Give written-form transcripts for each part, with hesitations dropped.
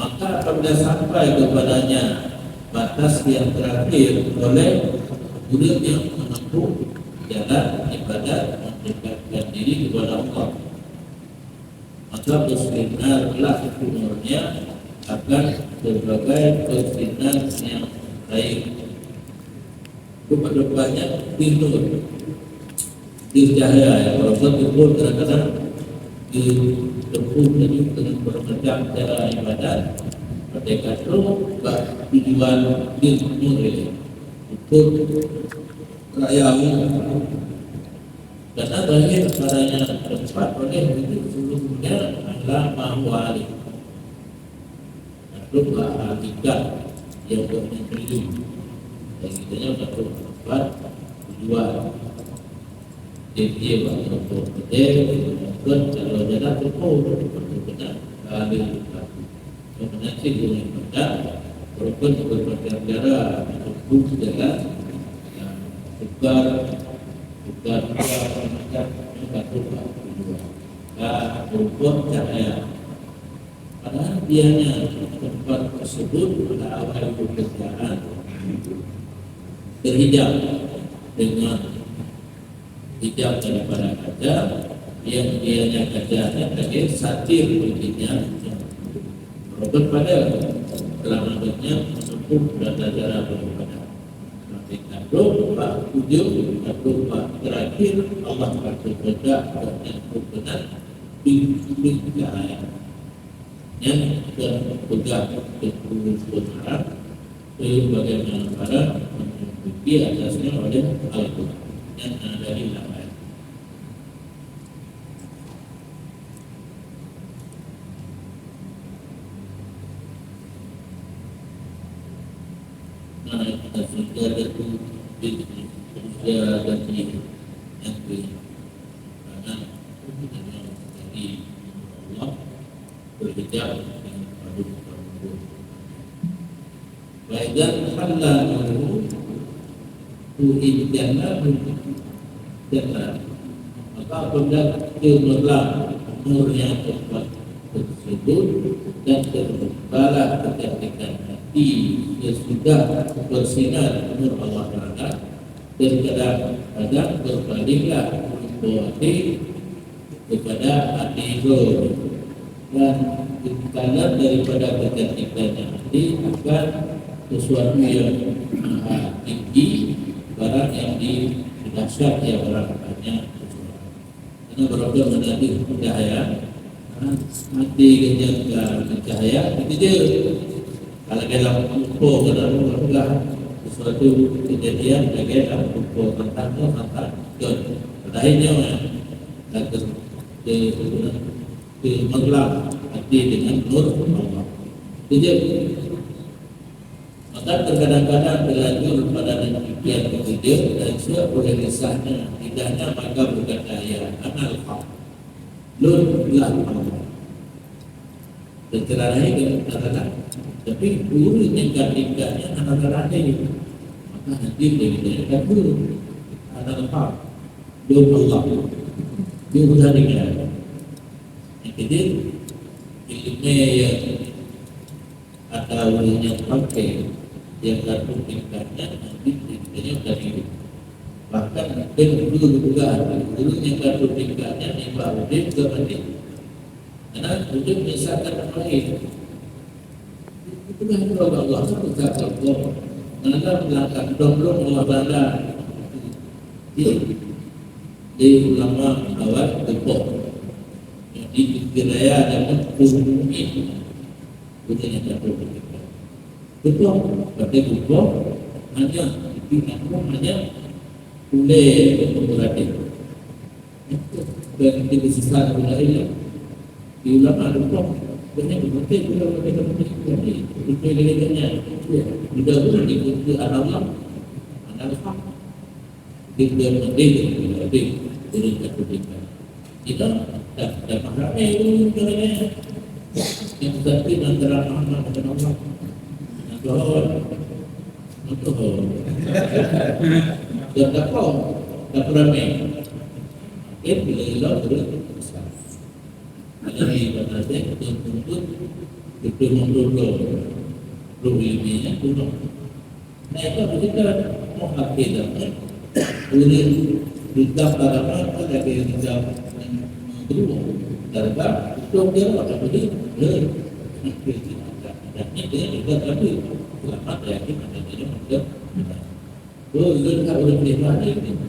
Maka apabila sampai kepadanya batas yang terakhir oleh murid yang menempuh jalan ibadat mendekatkan diri kepada Allah, maka bersinarlah umurnya akan berbagai bersinar yang baik. Kedepannya tidur cahaya yang Rasul tidur kadang-kadang ditempuh dengan bermacam cara ibadat. Mereka itu tujuan tidur untuk rakyat karena terakhir padanya tempat oleh itu sebelumnya adalah mahwali atau hakikat yang berimplikasi dan kitanya satu tempat tujuan dia untuk betul kalau jalan betul benar kali kemudian sih dengan pada walaupun berbagai cara untuk jalan tukar macam berupa cahaya. Padahal dianya tempat tersebut pada awal pekerjaan berhijab dengan hijab daripada kaca yang dianya kacanya sebagai satir begitnya berobat pada selamatnya menempuh data cara beribadah. Lupa ujung, lupa terakhir Allah berkata dan benar di cahaya yang berpegang teguh benar bagaimana cara mengikuti atasnya oleh Al-Quran yang ada di dalam. Nah, kita sudah ada usia dan yang karena dari Allah berhijab dengan padu padu. Baiklah Allah menurut tujuannya jangan maka apabila kemerlah umurnya tepat tersebut dan terbukalah kecantikan hati yang sudah bersinar nur Allah Taala dan kadang-kadang berbandinglah kuwati kepada hati itu dan karena daripada kecantikannya hati akan sesuatu yang tinggi barang yang didasar yang orang banyak karena berapa menjadi cahaya mati kejaga cahaya itu dia kalau dalam upo adalah sesuatu kejadian dalam upo tentang akhirnya menggelap hati dengan nur Allah itu maka terkadang-kadang berlanjut pada demikian ketiga dan sudah boleh lisahnya tidaknya maka berkata ya anal haq lurlah Allah tercerai dengan tapi guru yang tingkatnya anak-anak ini maka nanti dia guru anal haq lur Allah guru tadinya yang ketiga ilmu yang atau yang pakai yang satu tingkatnya nanti tingkatnya dari bahkan dulu juga dulu yang satu tingkatnya di bawah dia ke penting karena untuk misalkan orang lain itu kan kalau Allah sudah Allah karena belakang dong Allah Taala di ulama awal tepuk di wilayah dan umumi bukannya satu tingkat betul, pada betul hanya hanya boleh berarti dan di sisa wilayah di ulama betul banyak berarti kita mereka berarti itu legalnya tidak boleh diikuti Allah hak di dalam berarti dari ketika kita dan maknanya itu caranya yang tadi antara anak dan Allah betul dan tak ramai bila terus besar jadi pada saya tuntut Itu memperoleh ilmiahnya itu. Nah itu kita mau akidah, boleh kita pada dari kita kedua, darah itu dia apa tadi? Dan ini juga tapi selamat ya kita jadi macam. Oh itu kita boleh pelajari ini.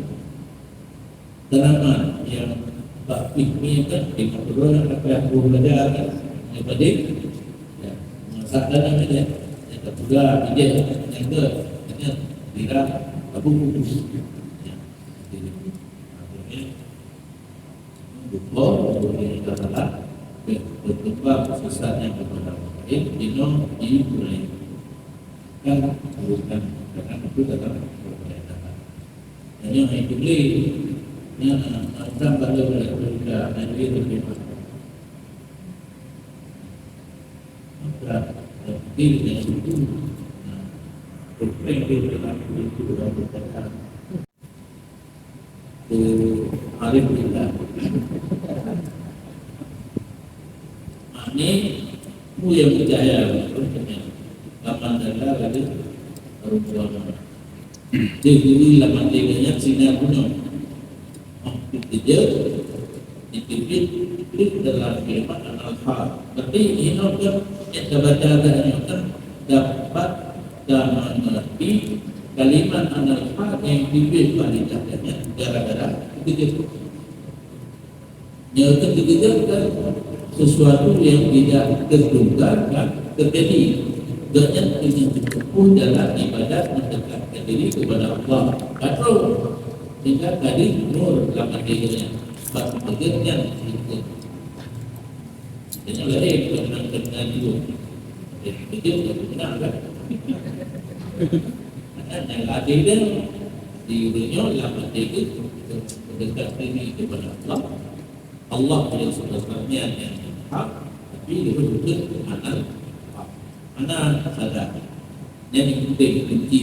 Tanaman yang tak fikir kan di perguruan apa yang perlu belajar yang penting ya masalah ini yang kedua ide yang kedua tidak abu ya jadi akhirnya bukan salah berupa sesat yang kepada lain dino dimulai kan bukan karena itu tetap berbeda hanya yang dibeli yang orang pada berada nanti lebih maka diri yang itu berpikir dalam itu dalam berkata arif kita ini mu yang percaya kapan adalah lagi perempuan jadi laman dia sinar gunung dia itu dalam kalimat al-haq. Berarti ini kan kita baca kan dapat dan mengerti kalimat al-haq yang dipilih validasinya gara-gara itu. Yang ketiga kan sesuatu yang tidak terduga kan terjadi. Dan ini pun dalam ibadat mendekatkan diri kepada Allah. Betul. Sehingga tadi nur dalam dirinya sebab pekerjaan itu dan lain kenal itu jadi benar kan dan lagi dan di dunia dalam diri mendekat diri kepada Allah yang sebetulnya yang hak tapi itu mana sadar yang penting kunci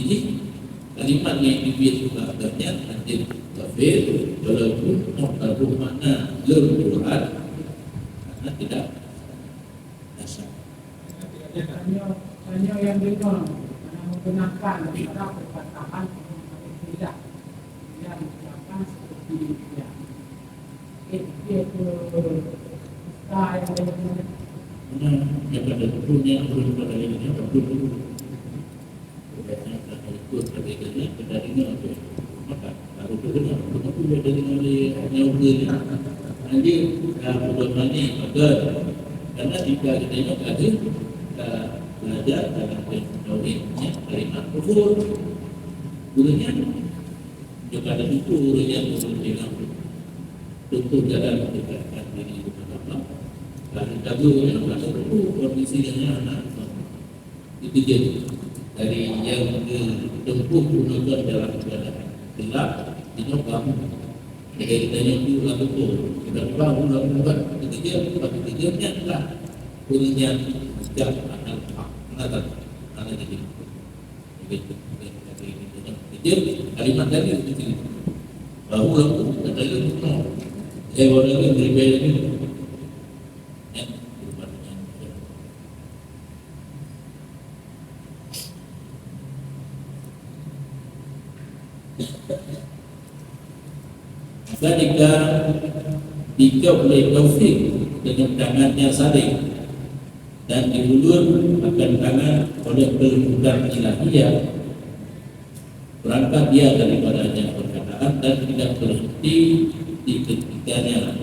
kalimat yang dipilih juga ternyata hadis kafir walaupun muqtaduh makna Tuhan karena tidak dasar hanya yang dengar yang menggunakan daripada perkataan tidak yang menggunakan seperti dia itu style yang pada punya belum pada ini belum ikut ketiganya kedaringan itu maka baru kedengar begitu dia dengan nyawurnya nanti pedoman ini agar karena jika kita ingat ada belajar dalam tauhidnya kalimat kufur gurunya juga ada itu yang dengan tentu dalam mendekatkan diri kepada Allah kalau jagonya merasa itu kondisinya anak itu jadi dari yang ditempuh gunakan dalam ibadah gelap dinyokam jadi kita yang itu lalu itu kita bangun lalu buat ketiganya adalah punya sejak anak jadi kalimat tadi itu bahu lalu ada itu hewan lagi berbeda ini ketika dijawab oleh taufik dengan tangannya saling dan diulur akan tangan oleh kelembutan ilahiyah berangkat dia daripadanya perkataan dan tidak berhenti di ketiganya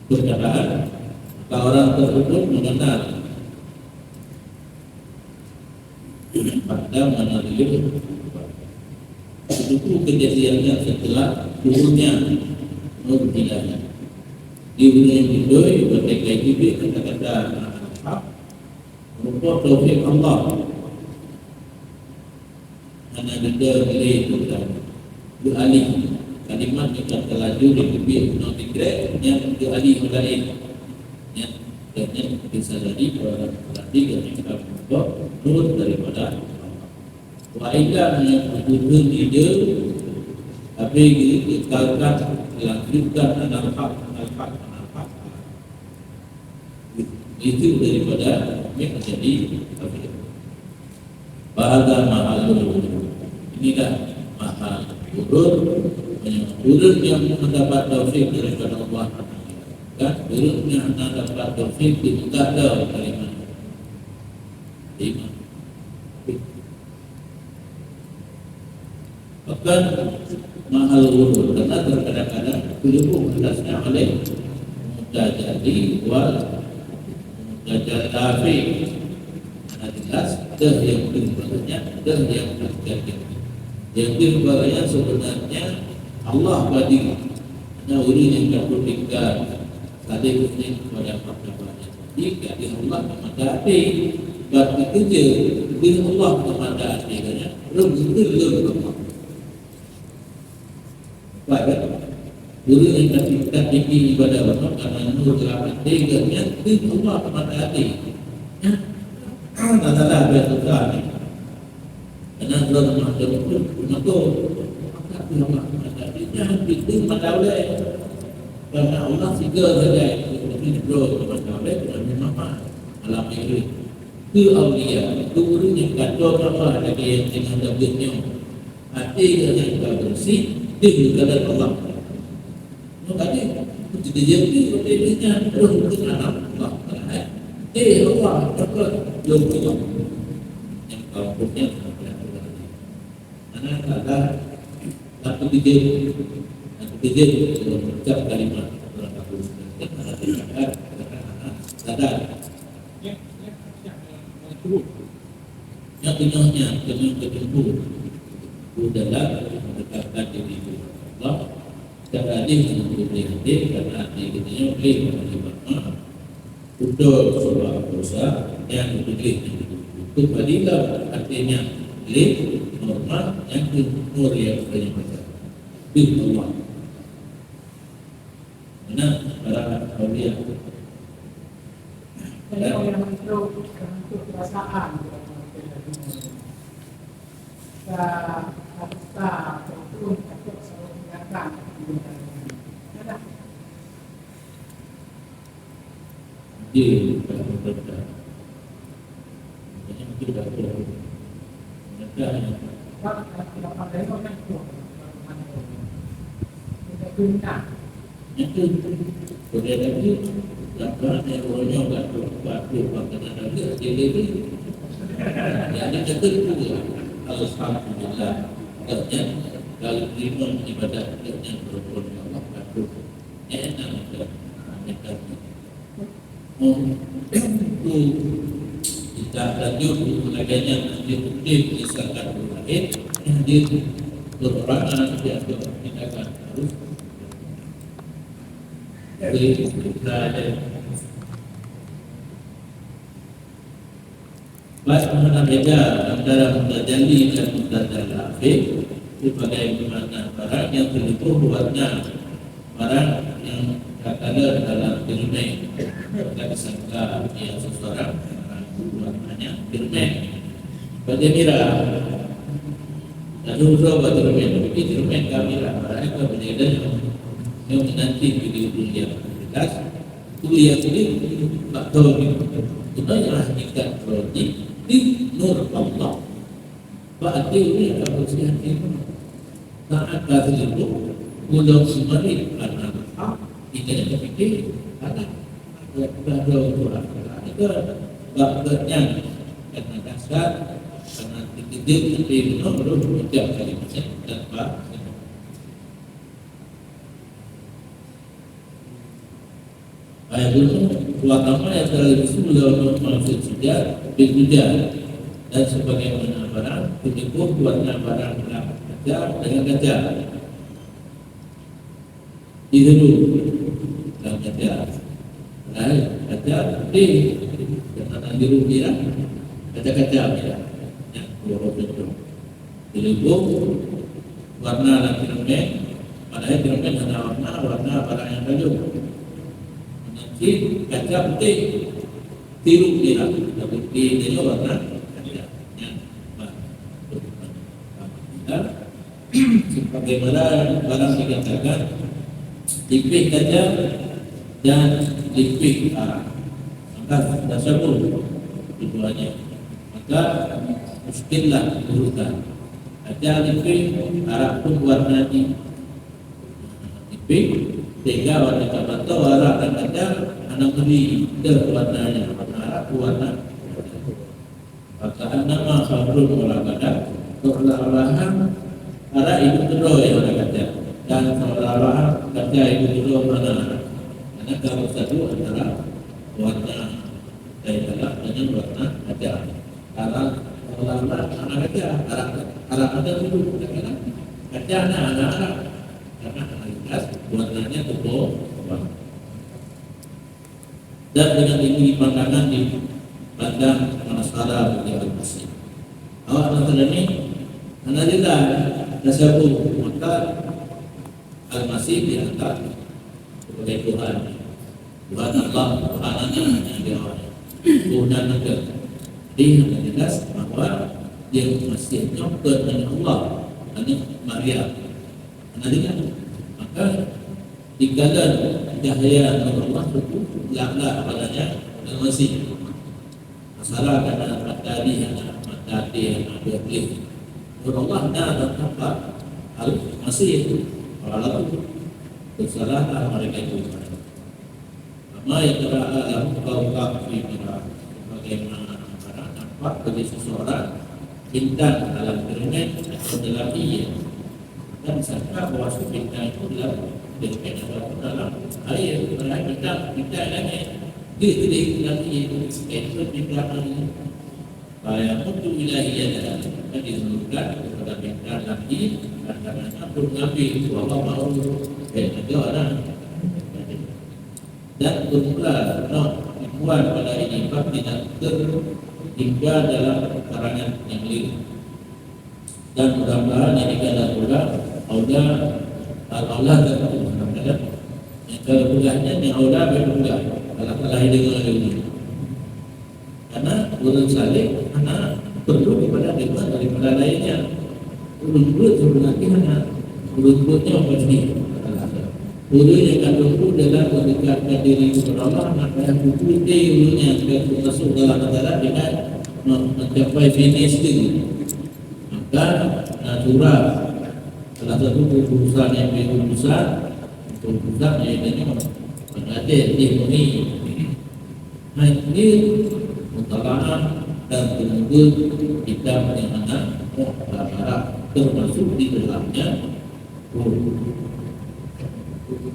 perkataan maka orang tersebut mengenal pada menerima itu kejadiannya setelah turunnya nur ilahiyah di dunia itu ketika itu kata-kata hak merupakan taufik Allah hanya ada nilai itu dan beralih kalimat yang terlaju di lebih non-dikret yang beralih lain yang bisa jadi berarti ketika membuat nur daripada wailah yang berhubung ide tapi dikalkan dilanjutkan al-haq itu daripada menjadi kafir. Bahada mahal inilah mahal urut yang mendapat taufik daripada Allah. Dan urutnya mendapat taufik dibuka dalam kalimat iman. Bahkan mahal urut karena terkadang-kadang berhubung atasnya oleh mudajali wal mudajalafi. Karena jelas dah yang berikutnya dah yang berikutnya. Yang berikutnya sebenarnya Allah bagi karena urut yang berikutnya tadi muslim kepada fakta-fakta. Jika di Allah memadati berarti kerja di Allah memadati katanya rezeki Allah. Baik, guru yang kita tinggi ibadah Allah karena nur keramat tiganya di Allah memadati. Ya, adalah betul ni. Karena Allah memadati itu maka Allah memadati jangan bikin madawai. Karena Allah tiga saja ini bro kepada oleh dengan mama alam ini itu awliya itu guru yang kacau apa lagi yang dengan dapatnya hati yang tak bersih itu kadar Allah makanya itu jadi sepertinya terus dengan Allah Allah takut belum Allah yang kau punya karena ada satu tiga mengucap kalimat sadar yang kenyangnya kenyang dalam mendekatkan diri Allah dan hadir karena hadir kita boleh untuk sebuah dosa yang dipilih itu badilah artinya normal yang timur yang berjaya Allah. Mana para awliya kalau yang itu perasaan kita ataupun untuk selalu mengingatkan jadi berbeda yang tidak boleh mereka tidak pandai orang itu tidak guna itu boleh lagi lakukan yang orang batu pakai lagi jadi yang itu alhamdulillah kerja kalau terima ibadah kerja berbuat Allah batu enak mereka kita lanjut laganya di misalkan lain di beberapa dia kita akan harus dari kita bagaimana beda antara mudajali dan mudajalafi sebagai mana barang yang terlipu buatnya barang yang katakan dalam firman kita disangka dia seseorang buatnya firman pada mira dan usaha pada firman tapi firman kami lah barang itu berbeda yang menanti video dunia jelas kuliah ini tak tahu itu adalah ikat roti di nur Allah. Berarti ini akan bersihan itu saat kali itu mudah semari karena kita yang berfikir karena ada Tuhan itu bakatnya karena dasar karena titik di nomor ucap kalimatnya tanpa ayat itu suatama yang terlalu sebelum maksud sudah berhujan dan sebagaimana barang penipu buatnya barang kaca dengan kaca itu dalam kaca kaca di karena biru dia kaca-kaca ya yang keluar itu penipu warna lagi rempeng padahal rempeng hanya warna barang yang baju nanti kaca putih tiru dia tapi dia warna sebagaimana barang dikatakan lipik kaca dan lipik arang maka sudah sabun keduanya, maka muskillah urutan. Ada lipik harap pun warna di lipik sehingga warna kapato warna dan ada anak beli ke warnanya harap warna. Maka nama sabrun olahraga seolah-olahan arah itu terus yang orang kata dan seolah-olahan kata itu terus mana. Karena kalau satu antara warna saya dalam dengan warna kaca. Kalau seolah-olah anak kaca arah ada dulu karena kaca anak karena anak warnanya terus dan dengan ini pandangan di pandang masalah bagi masih. Awak masalah ini, analisa dasarku maka al-masih diangkat oleh Tuhan, Tuhan Allah, Tuhannya yang diawali, Tuhan negara. Dia jelas bahawa dia masih nyokot dengan Allah, dengan Maria. Analisa, maka dikala cahaya Allah itu laklah padanya al-masih. Masalah karena matahari yang berlih. Allah dah dapat hal masih kalau kesalahan mereka itu. Sama yang terakhir kau kafir bagaimana nampak bagi seseorang bintang dalam firman atau dalam iya dan sangka bahawa bintang itu adalah dalam air bintang langit. Dia tidak itu di belakang saya untuk wilayah dan disebutkan kepada bintang lagi karena pun Nabi bahwa mau ada orang dan bermula dibuat pada ini bab tidak terhingga dalam karangan yang lain dan mudah-mudahan ini adalah pula Allah dan Tuhan yang kemudahannya yang Allah bermudah kalau dengan ini karena urut salih karena perlu kepada depan daripada lainnya urut sebenarnya hanya urut-urutnya pasti urut yang kandungku dalam mendekatkan diri kepada Allah maka yang putih urutnya agar masuk dalam negara dengan mencapai finish itu maka natural salah satu keputusan yang begitu besar keputusan yang mengadir ini ini mutalaah dan penunggu kita mengenal muhtabarah termasuk di dalamnya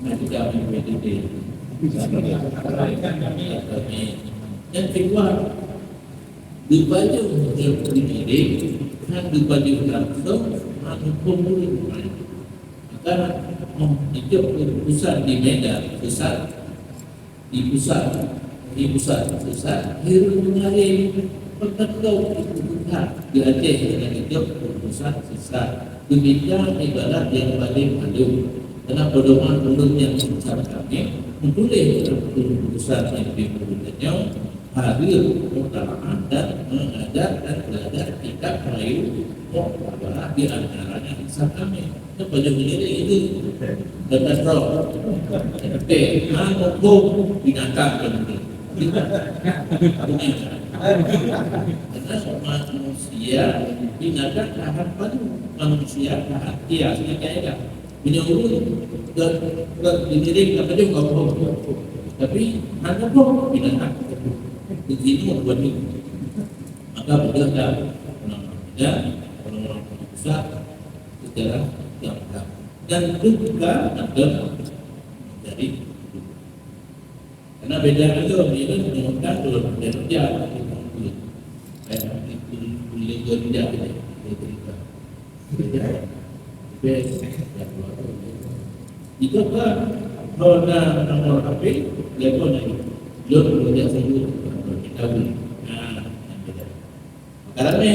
kita memiliki dan kedua dibaca untuk diri dan dibaca langsung hukum maka itu keputusan di Medan besar di pusat besar hirul mengalir pertekau itu bukan di Aceh dengan itu pusat besar demikian ibarat yang paling malu karena pedoman mulut yang besar kami menulis keputusan yang diperlukannya hadir utama dan mengajar dan belajar kitab Melayu muhtabarah di antaranya kisah kami kepada menjadi itu dan roh hukum binatang karena manusia binatang tahapan manusia dia kayak menyuruh ke diri kepada juga tapi hanya pun binatang begini membuat itu maka berjaga orang besar secara gampang dan juga ada dari karena beda itu itu menemukan dulu kerja kayak itu kerja itu kan kalau nomor HP telepon lagi belum kerja sembuh kita beli karena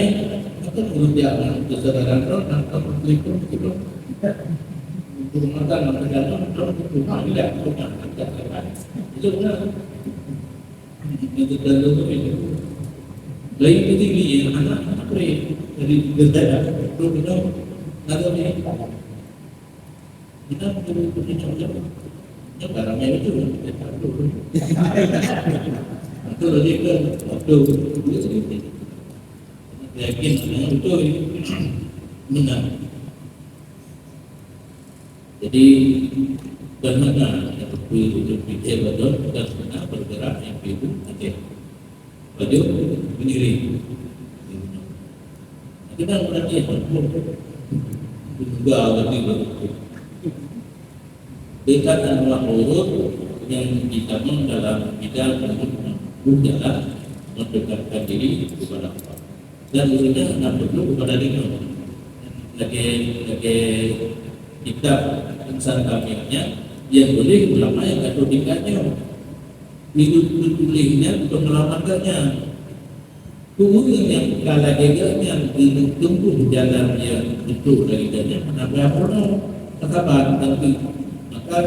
itu kerja kesadaran orang atau telepon itu menggunakan tergantung rumah tidak itu benar itu tergantung itu lain tinggi anak apa dari negara itu benar ada ni kita perlu coba barangnya itu Itu lebih ke waktu yakin yang betul benar. Jadi benar itu pikir betul dan benar bergerak yang itu oke. Baju berdiri. Kita berarti juga lebih betul. Dekat dan urut yang dibangun dalam bidang jalan mendekatkan diri kepada Allah dan urutnya tidak perlu kepada diri lagi kitab insan kamilnya yang boleh ulama yang katodikanya ditulisnya untuk melamatkannya kemudian yang kala geganya ditunggu jalan yang itu dari dia menambah penuh katakan nanti maka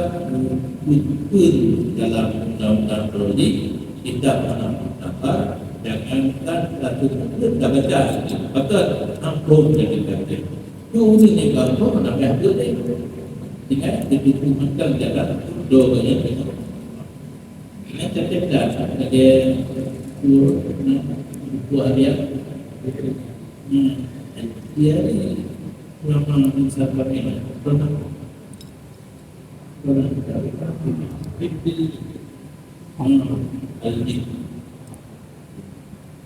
bukan dalam undang-undang teologi kita menambah jangankan satu murid tak baca maka ampun dari kata kemudian yang kalau menambah betul jika ditujukan jalan doanya dengan ini cerdas ada buat dia dia ulama insan kami pernah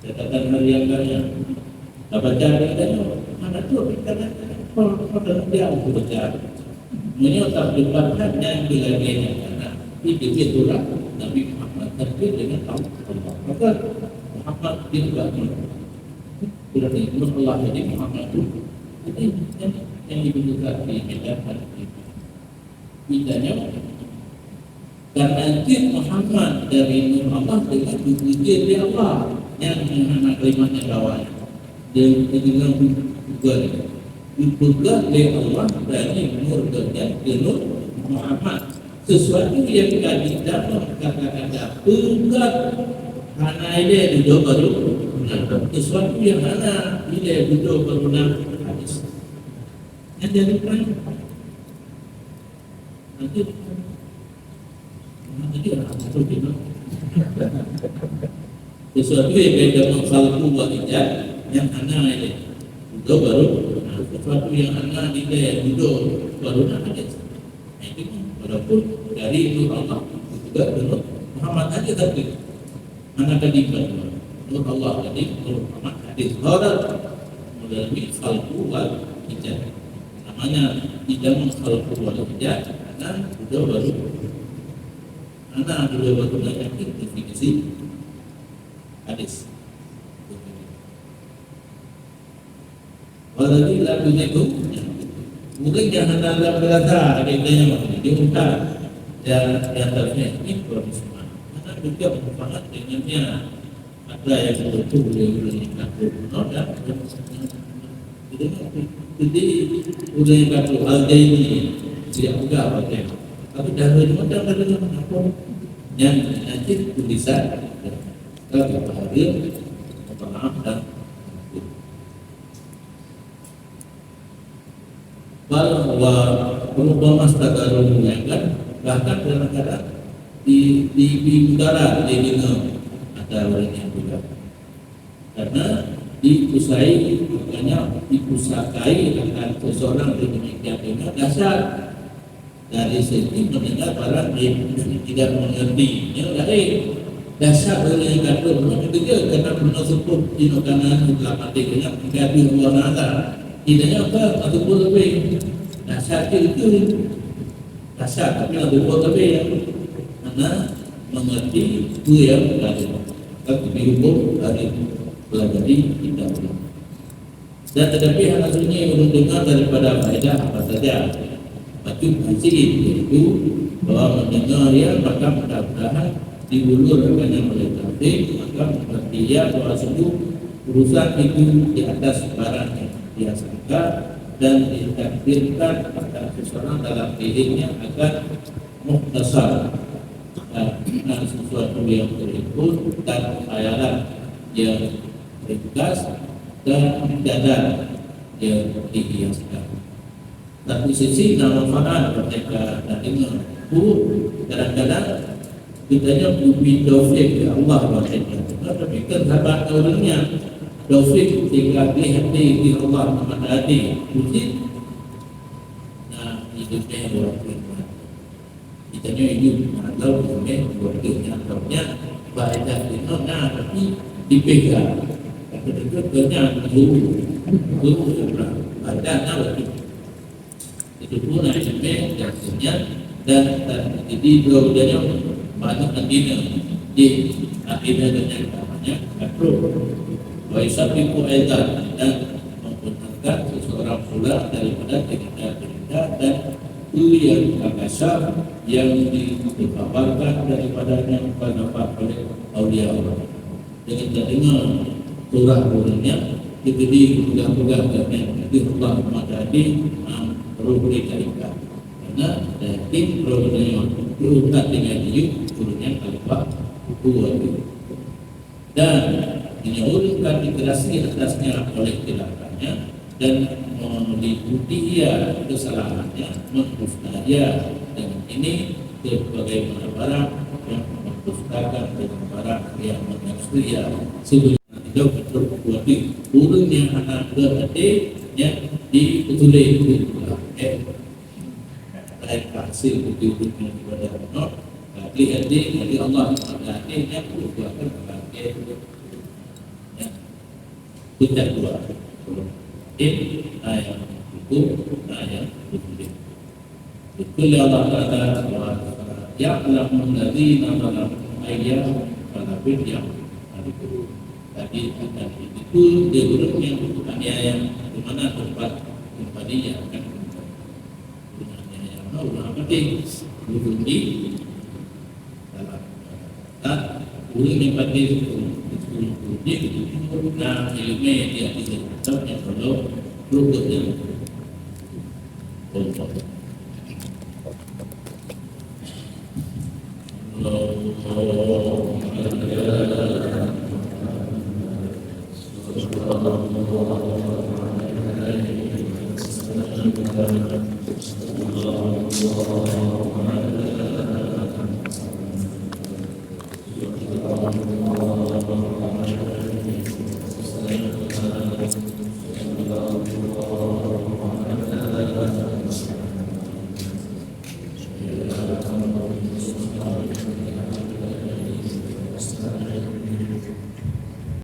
catatan harian banyak dapat cari dan mana tu kita kalau dia untuk baca menyertai debatkan dan bilangnya karena itulah Nabi Muhammad terkait dengan Allah maka Muhammad juga berarti Allah jadi Muhammad itu yang dibentukkan di medan bedanya karena jin Muhammad dari Nur Allah dengan jin dari Allah yang anak kalimatnya bawahnya dan dengan juga dibuka oleh Allah dari Nur dan Nur Muhammad sesuatu yang kami dapat kata-kata bukan hanya dia duduk baru sesuatu yang hanya dia duduk baru hadis yang jadi perang nanti satu gitu sesuatu yang beda mengsalku wajah yang anak ini duduk baru sesuatu yang anak dia duduk baru hadis itu walaupun dari Nur Allah juga Nur Muhammad aja tadi anak tadi Nur Allah tadi Nur Muhammad hadis orang melalui salku wajah namanya tidak mengsalku wajah karena duduk baru anak duduk baru belajar definisi hadis walaupun lagunya itu mungkin jangan dalam berasa adanya diungkap dan atasnya ini semua karena juga bermanfaat dengannya ada yang betul boleh dan jadi udah yang kata ada ini tidak enggak pakai tapi dahulu cuma ada apa yang nanti bisa kalau hadir maaf dan bahwa perubahan tagarung kan bahkan kadang-kadang di utara di Minang ada orang yang juga karena dipusai makanya dipusakai akan seseorang demikian dengan dasar dari sini mendengar barang yang tidak mengerti yang lain dasar dari yang kata orang itu karena pernah sebut di makanan setelah mati dengan menjadi Allah Ta'ala tidaknya apa ataupun lebih dasar itu dasar tapi ataupun lebih yang mana mengerti itu yang berada tapi dihukum dari pelajari tidak boleh dan tetapi hal aslinya yang mendengar daripada faedah apa saja batu hasil yaitu bahwa mendengar ya maka mudah-mudahan diulurkan yang oleh tafsir maka mengerti ya bahwa sungguh urusan itu di atas barang yang biasa dan ditakdirkan pada seseorang dalam dirinya akan mukhtasar dengan sesuatu yang berikut dan khayalan yang ringkas dan dadar yang dihiaskan. Satu sisi dalam manfaat ketika nanti mengaku kadang-kadang Kitanya beri taufik ya Allah maksudnya. Tapi kan sahabat orangnya taufik tinggal di hati di Allah Muhammad hati. Mungkin nah hidupnya orang beriman. Kitanya hidup atau kemudian keluarganya ataunya baiklah itu nah tapi dipegang. Kedua-duanya guru seberang. Ada nama itu pun ada sebenarnya jatuhnya dan jadi dua-duanya banyak adina di adina dengan namanya makro. Waisabiku aidan dan membenarkan seseorang pula daripada cerita-cerita dan yang kasar yang dikabarkan daripadanya pendapat oleh aulia Allah. Dengan dengar surah-surahnya itu dipegang-pegang dengan Allah Madani perlu dicarikan karena tim programnya diukat dengan hidup turunnya kalifah dua dan menyuruhkan integrasi atasnya oleh tindakannya dan meliputi ia kesalahannya menghustaya dengan ini sebagaimana barang yang menghustakan dengan barang yang menafsirnya sebelum tidak betul berarti turunnya anak berarti-nya dibetulai itu baik hasil betul-betul kepada Allah lihat dari Allah artinya keluarkan sebagai kita dua ayat itu ayat itu betul Allah Taala ya'lamu alladzina zalamu ayyam qalbin yang itu tadi itu dia yang aniaya di mana tempat tempatnya kan Allah penting di dalam ulun pada itu nah ilmu dia tidak yang perlu luputnya Allah